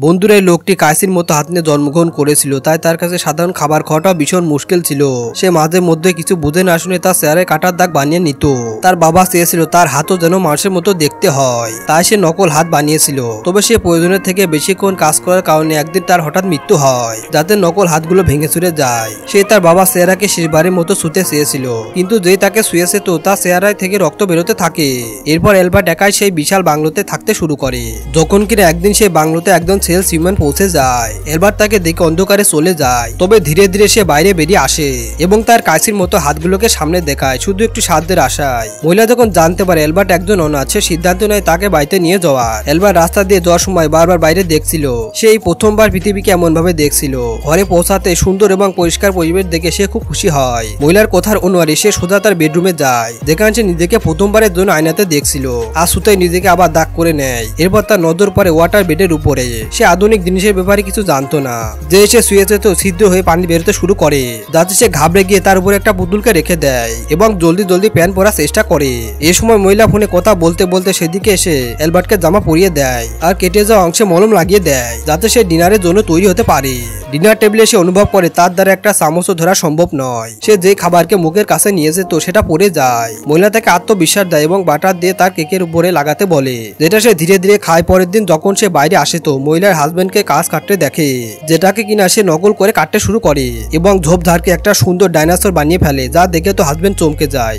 বন্ধুরা এই লোকটি কাইসির মতো হাত নিয়ে জন্মগ্রহণ করেছিল, তাই তার কাছে সাধারণ খাবার খাওয়াটাও ভীষণ মুশকিল ছিল। সে মাঝে মধ্যে কিছু বুঝে না শুনে তার চেহারে কাটার দাগ বানিয়ে নিত। তার বাবা চেয়েছিল তার হাতও যেন মানুষের মতো দেখতে হয়, তাই সে নকল হাত বানিয়েছিল। তবে সে প্রয়োজনের থেকে বেশিক্ষণ কাজ করার কারণে একদিন তার হঠাৎ মৃত্যু হয়, যাতে নকল হাতগুলো ভেঙে চুরে যায়। সে তার বাবা চেহারাকে শেষবারের মতো ছুঁতে চেয়েছিল, কিন্তু যেই তাকে শুয়েছে তো তার চেহারায় থেকে রক্ত বেরোতে থাকে। এরপর এলবার্ট একাই সেই বিশাল বাংলোতে থাকতে শুরু করে। যখন কিনা একদিন সেই বাংলোতে একজন সেলস হিউম্যান পৌঁছে যায়, এলবার্ট তাকে দেখে অন্ধকারে চলে যায়। তবে ধীরে ধীরে সে বাইরে বেরিয়ে আসে এবং তার কাইসির মতো হাতগুলোকে সামনে দেখায়, শুধু একটু সাহায্যের আশায়। মহিলা যখন জানতে পারে এলবার্ট একজন অনাথ, সে সিদ্ধান্ত নেয় তাকে বাড়িতে নিয়ে যাওয়ার। এলবার্ট রাস্তা দিয়ে যাওয়ার সময় বারবার বাইরে দেখছিল। সে এই প্রথমবার পৃথিবীকে এমন ভাবে দেখছিল। ঘরে পৌঁছাতে সুন্দর এবং পরিষ্কার পরিবেশ দেখে সে খুব খুশি হয়। মহিলার কথার অনুযায়ী সে সোজা তার বেডরুমে যায়, যেখানে সে নিজেকে প্রথমবারের জন্য আয়নাতে দেখছিল। আর সুতায় নিজেকে আবার দাগ করে নেয়। এরপর তার নজর পড়ে ওয়াটার বেডের উপরে। সে আধুনিক জিনিসের ব্যাপারে কিছু জানতো না। যে সে শুয়েছে তো ছিদ্র হয়ে পানি বেরোতে শুরু করে, যাতে সে ঘাবড়ে গিয়ে তার উপরে একটা পুতুলকে রেখে দেয় এবং জলদি জলদি প্যান্ট পরার চেষ্টা করে। এ সময় মহিলা ফোনে কথা বলতে বলতে সেদিকে এসে এলবার্টকে জামা পরিয়ে দেয় আর কেটে যাওয়া অংশে মলম লাগিয়ে দেয়, যাতে সে ডিনারের জন্য তৈরি হতে পারে। ডিনার টেবিলে সে অনুভব করে তার দ্বারা একটা চামচও ধরা সম্ভব নয়। সে যে খাবারকে মুখের কাছে নিয়ে যেত সেটা পড়ে যায়। মহিলা তাকে আত্মবিশ্বাস দেয় এবং বাটার দিয়ে তার কেকের উপরে লাগাতে বলে, যেটা সে ধীরে ধীরে খায়। পরের দিন যখন সে বাইরে আসে তো মহিলার হাজবেন্ডকে কাজ কাটতে দেখে, যেটাকে কিনা সে নকল করে কাটতে শুরু করে এবং ঝোপঝাড়কে একটা সুন্দর ডাইনোসর বানিয়ে ফেলে, যা দেখে তো হাজবেন্ড চমকে যায়।